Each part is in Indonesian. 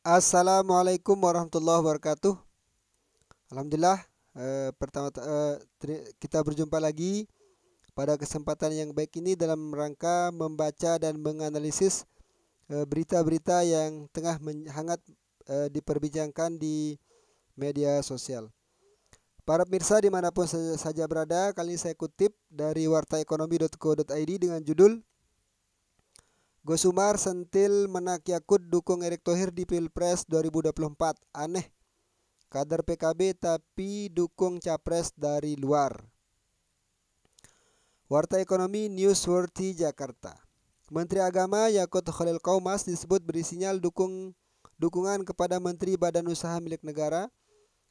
Assalamualaikum warahmatullahi wabarakatuh. Alhamdulillah, kita berjumpa lagi pada kesempatan yang baik ini dalam rangka membaca dan menganalisis berita-berita yang tengah hangat diperbincangkan di media sosial. Para pemirsa dimanapun saja berada, kali ini saya kutip dari wartaekonomi.co.id dengan judul Gosumar sentil menak Yakut dukung Erick Thohir di Pilpres 2024. Aneh, kader PKB tapi dukung capres dari luar. Warta Ekonomi Newsworthy Jakarta. Menteri Agama Yakut Khalil Qaumas disebut beri sinyal dukungan kepada Menteri Badan Usaha Milik Negara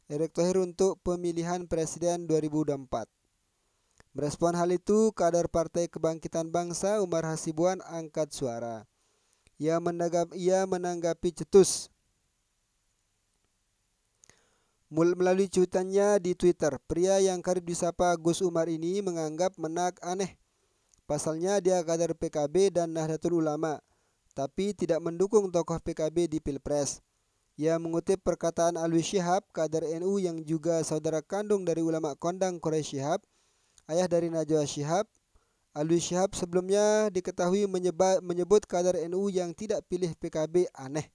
Erick Thohir untuk pemilihan Presiden 2024. Merespon hal itu, kader Partai Kebangkitan Bangsa Umar Hasibuan angkat suara. Ia menanggapi cetus melalui cuitannya di Twitter. Pria yang karib disapa Gus Umar ini menganggap menak aneh. Pasalnya dia kader PKB dan Nahdlatul Ulama, tapi tidak mendukung tokoh PKB di Pilpres. Ia mengutip perkataan Alwi Syihab, kader NU yang juga saudara kandung dari ulama kondang Quraisy Syihab, ayah dari Najwa Syihab. Alwi Syihab sebelumnya diketahui menyebut kader NU yang tidak pilih PKB aneh.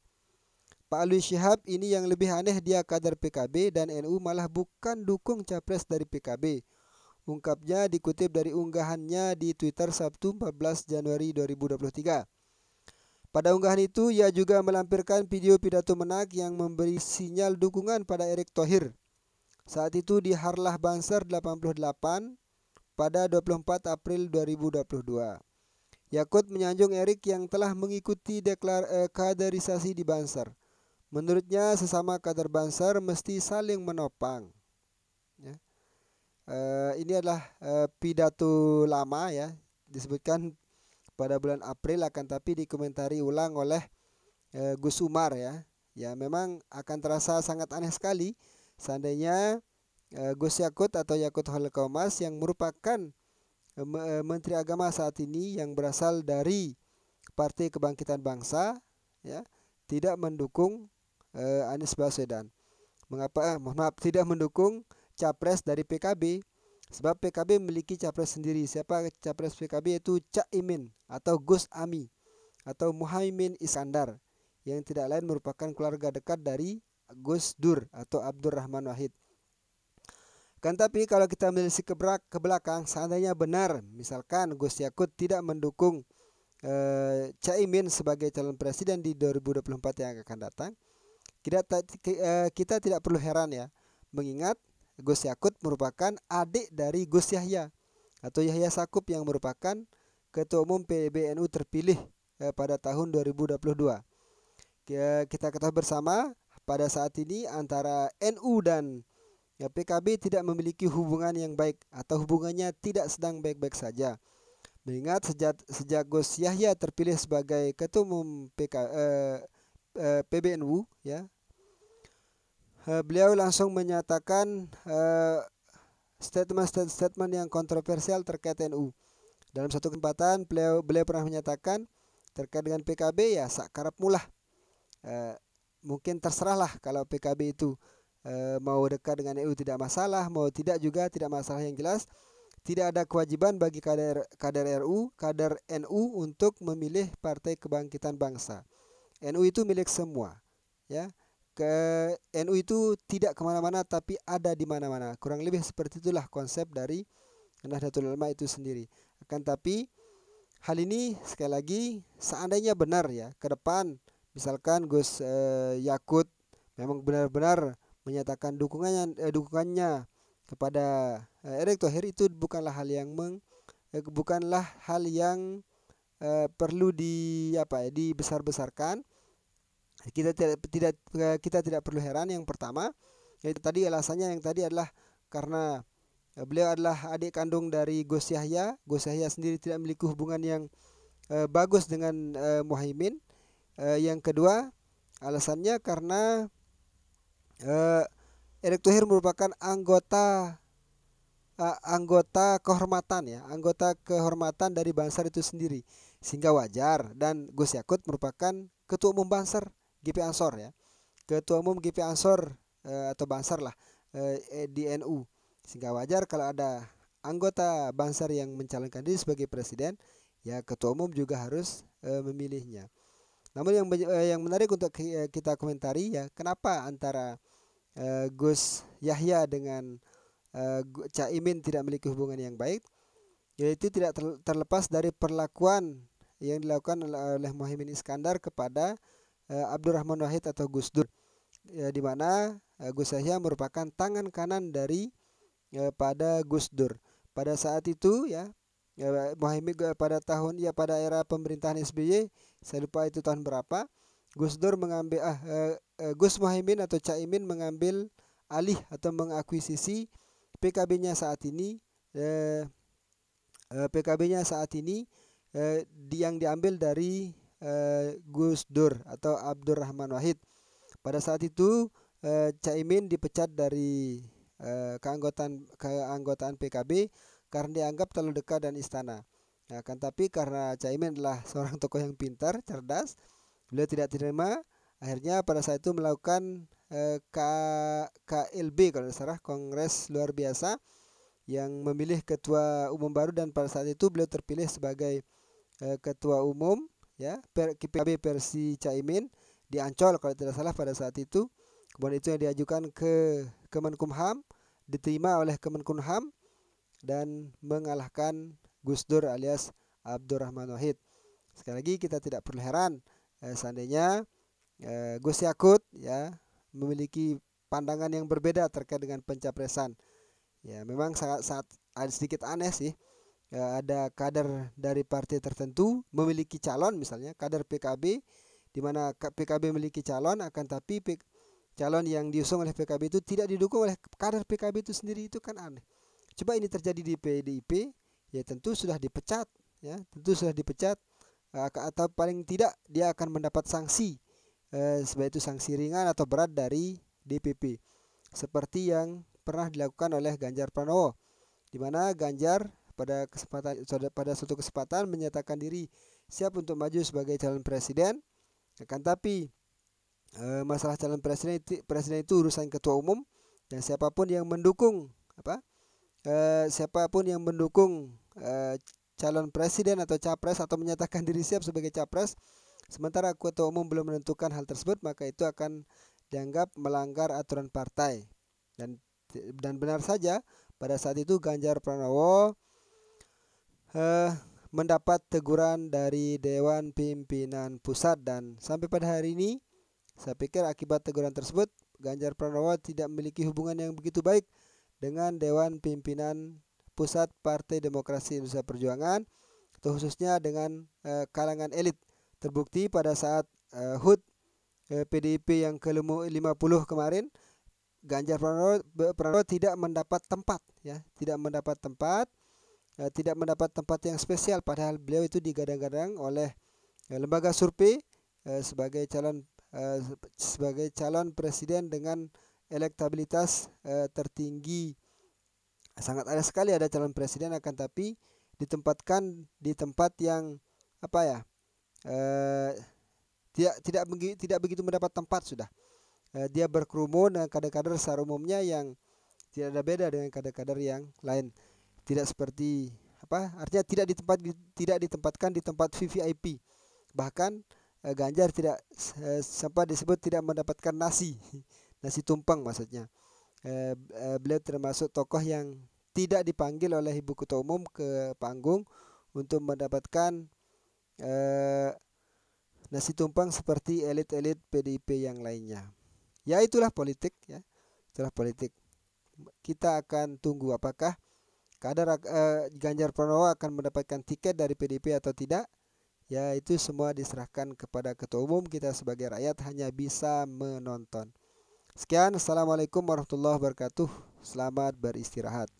Pak Alwi Syihab ini yang lebih aneh, dia kader PKB dan NU malah bukan dukung capres dari PKB. Ungkapnya dikutip dari unggahannya di Twitter Sabtu 14 Januari 2023. Pada unggahan itu ia juga melampirkan video pidato menak yang memberi sinyal dukungan pada Erick Thohir. Saat itu di Harlah Banser 88 pada 24 April 2022. Yakut menyanjung Erick yang telah mengikuti kaderisasi di Banser. Menurutnya sesama kader Banser mesti saling menopang. Ya. Ini adalah pidato lama ya, disebutkan pada bulan April, akan tapi dikomentari ulang oleh Gus Umar ya. Ya memang akan terasa sangat aneh sekali seandainya Gus Yakut atau Yakut Khalil Qaumas yang merupakan Menteri Agama saat ini yang berasal dari Partai Kebangkitan Bangsa ya, tidak mendukung Anies Baswedan. Tidak mendukung capres dari PKB, sebab PKB memiliki capres sendiri. Siapa capres PKB? Itu Cak Imin atau Gus Ami atau Muhaimin Iskandar, yang tidak lain merupakan keluarga dekat dari Gus Dur atau Abdurrahman Wahid. Kan tapi kalau kita menelisik ke belakang, seandainya benar misalkan Gus Yakut tidak mendukung Cak Imin sebagai calon presiden di 2024 yang akan datang, kita tidak perlu heran ya, mengingat Gus Yakut merupakan adik dari Gus Yahya atau Yahya Sakub yang merupakan Ketua Umum PBNU terpilih pada tahun 2022. Kita ketahui bersama pada saat ini antara NU dan PKB tidak memiliki hubungan yang baik atau hubungannya tidak sedang baik-baik saja. Mengingat sejak Gus Yahya terpilih sebagai Ketua Umum PBNU ya, beliau langsung menyatakan statement yang kontroversial terkait NU. Dalam satu kesempatan beliau pernah menyatakan terkait dengan PKB ya sakarap mulah. Mungkin terserahlah kalau PKB itu mau dekat dengan NU tidak masalah, mau tidak juga tidak masalah. Yang jelas tidak ada kewajiban bagi kader NU untuk memilih Partai Kebangkitan Bangsa. NU itu milik semua ya. NU itu tidak kemana-mana tapi ada di mana-mana. Kurang lebih seperti itulah konsep dari Nahdlatul Ulama itu sendiri. Akan tapi hal ini sekali lagi seandainya benar ya, ke depan misalkan Gus Yakut memang benar-benar menyatakan dukungannya kepada Erick Thohir, itu bukanlah hal yang perlu dibesar-besarkan. Kita tidak perlu heran. Yang pertama, yaitu tadi alasannya yang tadi adalah karena beliau adalah adik kandung dari Gus Yahya. Gus Yahya sendiri tidak memiliki hubungan yang bagus dengan Muhaimin. Yang kedua, alasannya karena Erick Thohir merupakan anggota kehormatan dari Banser itu sendiri, sehingga wajar. Dan Gus Yakut merupakan Ketua Umum Banser GP Ansor ya. ketua umum GP Ansor atau Bansar lah di NU. Sehingga wajar kalau ada anggota Bansar yang mencalonkan diri sebagai presiden, ya ketua umum juga harus memilihnya. Namun yang menarik untuk kita komentari, ya kenapa antara Gus Yahya dengan Caimin tidak memiliki hubungan yang baik, yaitu tidak terlepas dari perlakuan yang dilakukan oleh Muhaimin Iskandar kepada Abdurrahman Wahid atau Gus Dur, di mana Gus Yahya merupakan tangan kanan dari pada Gus Dur. Pada saat itu ya, Muhaimin pada era pemerintahan SBY, saya lupa itu tahun berapa, Gus Dur mengambil Gus Muhaimin atau Caimin mengambil alih atau mengakuisisi PKB-nya saat ini. PKB-nya saat ini yang diambil dari Gus Dur atau Abdurrahman Wahid. Pada saat itu Caimin dipecat dari keanggotaan PKB karena dianggap terlalu dekat dengan istana. Nah, kan tapi karena Caimin adalah seorang tokoh yang pintar, cerdas, beliau tidak terima. Akhirnya pada saat itu melakukan KLB kalau tidak salah, Kongres Luar Biasa, yang memilih ketua umum baru, dan pada saat itu beliau terpilih sebagai ketua umum ya PKB versi Caimin di Ancol kalau tidak salah pada saat itu. Kemudian itu yang diajukan ke Kemenkumham, diterima oleh Kemenkumham dan mengalahkan Gus Dur alias Abdurrahman Wahid. Sekali lagi kita tidak perlu heran seandainya Gus Yakut ya memiliki pandangan yang berbeda terkait dengan pencapresan. Ya, memang sangat ada sedikit aneh sih. Ada kader dari partai tertentu memiliki calon, misalnya kader PKB, di mana PKB memiliki calon, akan tapi calon yang diusung oleh PKB itu tidak didukung oleh kader PKB itu sendiri. Itu kan aneh. Coba ini terjadi di PDIP, ya tentu sudah dipecat, atau paling tidak dia akan mendapat sanksi, sebaik itu sanksi ringan atau berat dari DPP, seperti yang pernah dilakukan oleh Ganjar Pranowo, di mana Ganjar pada suatu kesempatan menyatakan diri siap untuk maju sebagai calon presiden. Akan tapi masalah calon presiden itu urusan ketua umum, dan siapapun yang mendukung calon presiden atau capres atau menyatakan diri siap sebagai capres sementara ketua umum belum menentukan hal tersebut, maka itu akan dianggap melanggar aturan partai. Dan benar saja pada saat itu Ganjar Pranowo mendapat teguran dari Dewan Pimpinan Pusat, dan sampai pada hari ini saya pikir akibat teguran tersebut Ganjar Pranowo tidak memiliki hubungan yang begitu baik dengan Dewan Pimpinan Pusat Partai Demokrasi Indonesia Perjuangan, atau khususnya dengan kalangan elit. Terbukti pada saat HUT PDIP yang ke-50 kemarin, Ganjar Pranowo tidak mendapat tempat, tidak mendapat tempat yang spesial, padahal beliau itu digadang-gadang oleh lembaga survei sebagai calon presiden dengan elektabilitas tertinggi. Sangat ada sekali ada calon presiden, akan tapi ditempatkan di tempat yang tidak begitu mendapat tempat sudah. Dia berkerumun dengan kader-kader secara umumnya yang tidak ada beda dengan kader-kader yang lain. Tidak seperti artinya tidak ditempatkan di tempat VVIP. Bahkan Ganjar tidak sempat disebut tidak mendapatkan nasi tumpeng maksudnya. Beliau termasuk tokoh yang tidak dipanggil oleh Ibu Ketua Umum ke panggung untuk mendapatkan nasi tumpeng seperti elit-elit PDIP yang lainnya. Ya itulah politik, Kita akan tunggu apakah kader Ganjar Pranowo akan mendapatkan tiket dari PDIP atau tidak. Ya itu semua diserahkan kepada Ketua Umum, kita sebagai rakyat hanya bisa menonton. Sekian, assalamualaikum warahmatullahi wabarakatuh. Selamat beristirahat.